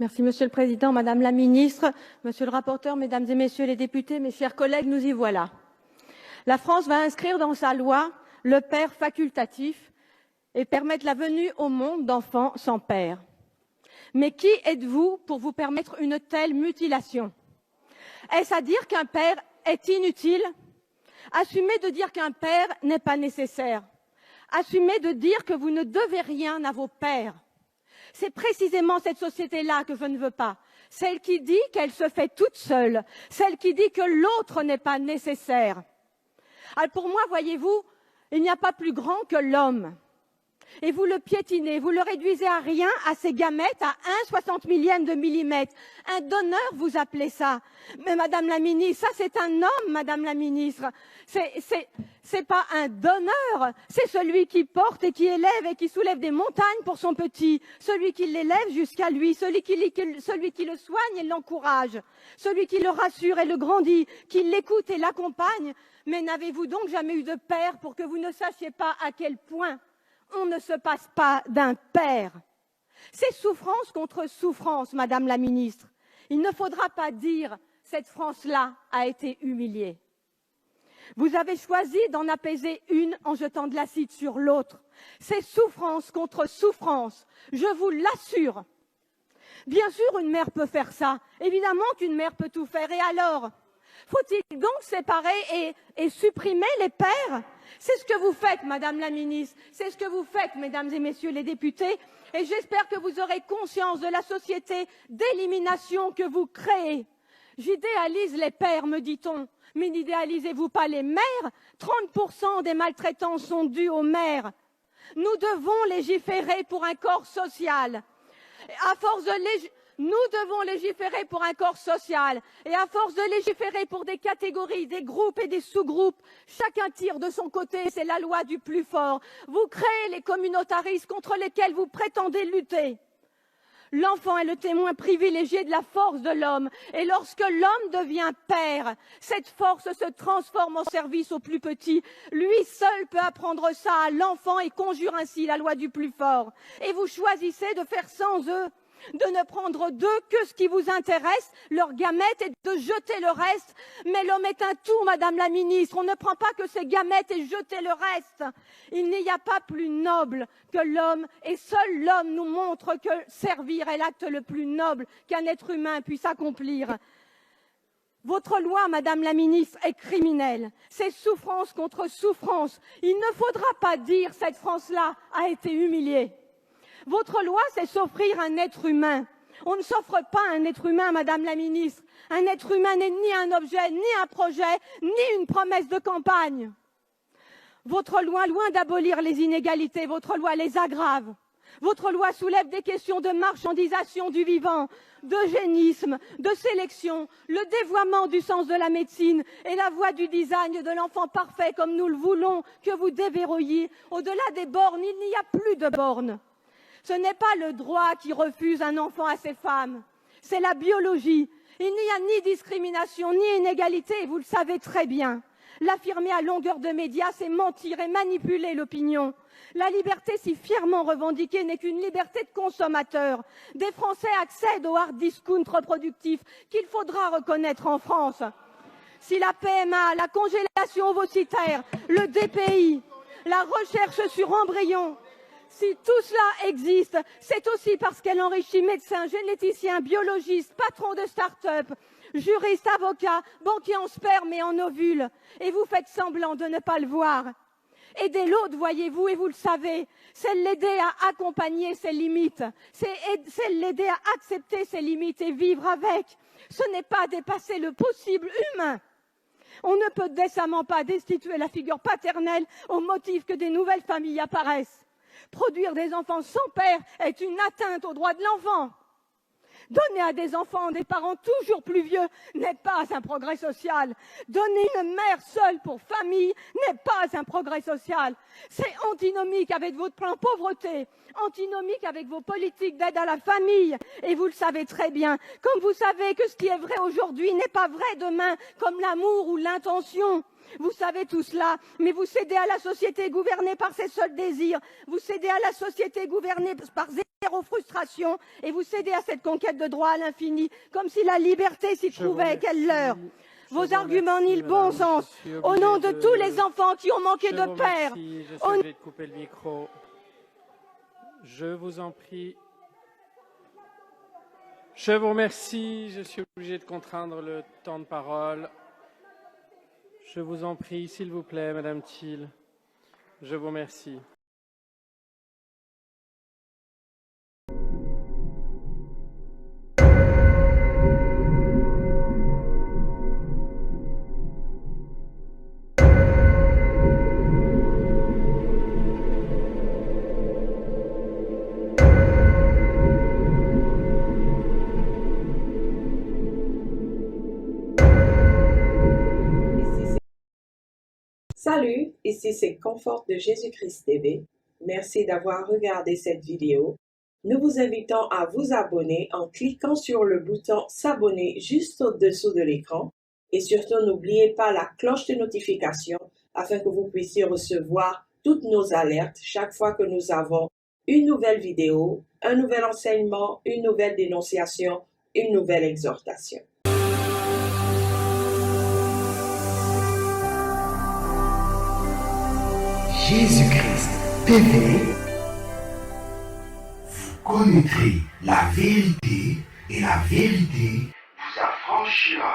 Merci, Monsieur le Président, Madame la Ministre, Monsieur le rapporteur, Mesdames et Messieurs les députés, mes chers collègues, nous y voilà. La France va inscrire dans sa loi le père facultatif et permettre la venue au monde d'enfants sans père. Mais qui êtes-vous pour vous permettre une telle mutilation? Est-ce à dire qu'un père est inutile? Assumez de dire qu'un père n'est pas nécessaire. Assumez de dire que vous ne devez rien à vos pères. C'est précisément cette société-là que je ne veux pas. Celle qui dit qu'elle se fait toute seule. Celle qui dit que l'autre n'est pas nécessaire. Alors pour moi, voyez-vous, il n'y a pas plus grand que l'homme. Et vous le piétinez, vous le réduisez à rien, à ses gamètes, à 1/60 millième de millimètre. Un donneur, vous appelez ça. Mais Madame la Ministre, ça c'est un homme, Madame la Ministre. C'est pas un donneur, c'est celui qui porte et qui élève et qui soulève des montagnes pour son petit. Celui qui l'élève jusqu'à lui, celui qui le soigne et l'encourage. Celui qui le rassure et le grandit, qui l'écoute et l'accompagne. Mais n'avez-vous donc jamais eu de père pour que vous ne sachiez pas à quel point on ne se passe pas d'un père? C'est souffrance contre souffrance, Madame la Ministre. Il ne faudra pas dire « cette France-là a été humiliée ». Vous avez choisi d'en apaiser une en jetant de l'acide sur l'autre. C'est souffrance contre souffrance, je vous l'assure. Bien sûr, une mère peut faire ça. Évidemment qu'une mère peut tout faire. Et alors? Faut-il donc séparer et supprimer les pères? C'est ce que vous faites, Madame la Ministre. C'est ce que vous faites, Mesdames et Messieurs les députés. Et j'espère que vous aurez conscience de la société d'élimination que vous créez. J'idéalise les pères, me dit-on. Mais n'idéalisez-vous pas les mères? 30% des maltraitances sont dues aux mères. Nous devons légiférer pour un corps social. À force de Nous devons légiférer pour un corps social et à force de légiférer pour des catégories, des groupes et des sous-groupes, chacun tire de son côté, c'est la loi du plus fort. Vous créez les communautarismes contre lesquels vous prétendez lutter. L'enfant est le témoin privilégié de la force de l'homme et lorsque l'homme devient père, cette force se transforme en service au plus petit. Lui seul peut apprendre ça à l'enfant et conjure ainsi la loi du plus fort. Et vous choisissez de faire sans eux, de ne prendre d'eux que ce qui vous intéresse, leurs gamètes, et de jeter le reste. Mais l'homme est un tout, Madame la Ministre. On ne prend pas que ses gamètes et jeter le reste. Il n'y a pas plus noble que l'homme, et seul l'homme nous montre que servir est l'acte le plus noble qu'un être humain puisse accomplir. Votre loi, Madame la Ministre, est criminelle. C'est souffrance contre souffrance. Il ne faudra pas dire cette France-là a été humiliée. Votre loi, c'est s'offrir un être humain. On ne s'offre pas un être humain, Madame la Ministre. Un être humain n'est ni un objet, ni un projet, ni une promesse de campagne. Votre loi, loin d'abolir les inégalités, votre loi les aggrave. Votre loi soulève des questions de marchandisation du vivant, d'eugénisme, de sélection, le dévoiement du sens de la médecine et la voie du design de l'enfant parfait comme nous le voulons que vous déverrouilliez. Au-delà des bornes, il n'y a plus de bornes. Ce n'est pas le droit qui refuse un enfant à ces femmes, c'est la biologie. Il n'y a ni discrimination, ni inégalité, et vous le savez très bien. L'affirmer à longueur de médias, c'est mentir et manipuler l'opinion. La liberté si fièrement revendiquée n'est qu'une liberté de consommateur. Des Français accèdent au hard discount reproductif qu'il faudra reconnaître en France. Si la PMA, la congélation ovocitaire, le DPI, la recherche sur embryons, si tout cela existe, c'est aussi parce qu'elle enrichit médecins, généticiens, biologistes, patrons de start-up, juristes, avocats, banquiers en sperme et en ovules. Et vous faites semblant de ne pas le voir. Aider l'autre, voyez-vous, et vous le savez, c'est l'aider à accompagner ses limites. C'est l'aider à accepter ses limites et vivre avec. Ce n'est pas dépasser le possible humain. On ne peut décemment pas destituer la figure paternelle au motif que des nouvelles familles apparaissent. Produire des enfants sans père est une atteinte aux droits de l'enfant. Donner à des enfants des parents toujours plus vieux n'est pas un progrès social. Donner une mère seule pour famille n'est pas un progrès social. C'est antinomique avec votre plan pauvreté, antinomique avec vos politiques d'aide à la famille. Et vous le savez très bien, comme vous savez que ce qui est vrai aujourd'hui n'est pas vrai demain, comme l'amour ou l'intention. Vous savez tout cela, mais vous cédez à la société gouvernée par ses seuls désirs. Vous cédez à la société gouvernée par aux frustrations et vous cédez à cette conquête de droit à l'infini, comme si la liberté s'y trouvait, quelle leurre. Vos arguments nient le bon sens, au nom de tous les enfants qui ont manqué de père. Je suis obligé de couper le micro. Je vous en prie. Je vous remercie. Je suis obligé de contraindre le temps de parole. Je vous en prie, s'il vous plaît, Madame Thiel. Je vous remercie. Salut, ici c'est Confort de Jésus-Christ TV. Merci d'avoir regardé cette vidéo. Nous vous invitons à vous abonner en cliquant sur le bouton s'abonner juste au-dessous de l'écran. Et surtout, n'oubliez pas la cloche de notification afin que vous puissiez recevoir toutes nos alertes chaque fois que nous avons une nouvelle vidéo, un nouvel enseignement, une nouvelle dénonciation, une nouvelle exhortation. Jésus-Christ TV, vous connaîtrez la vérité et la vérité vous affranchira.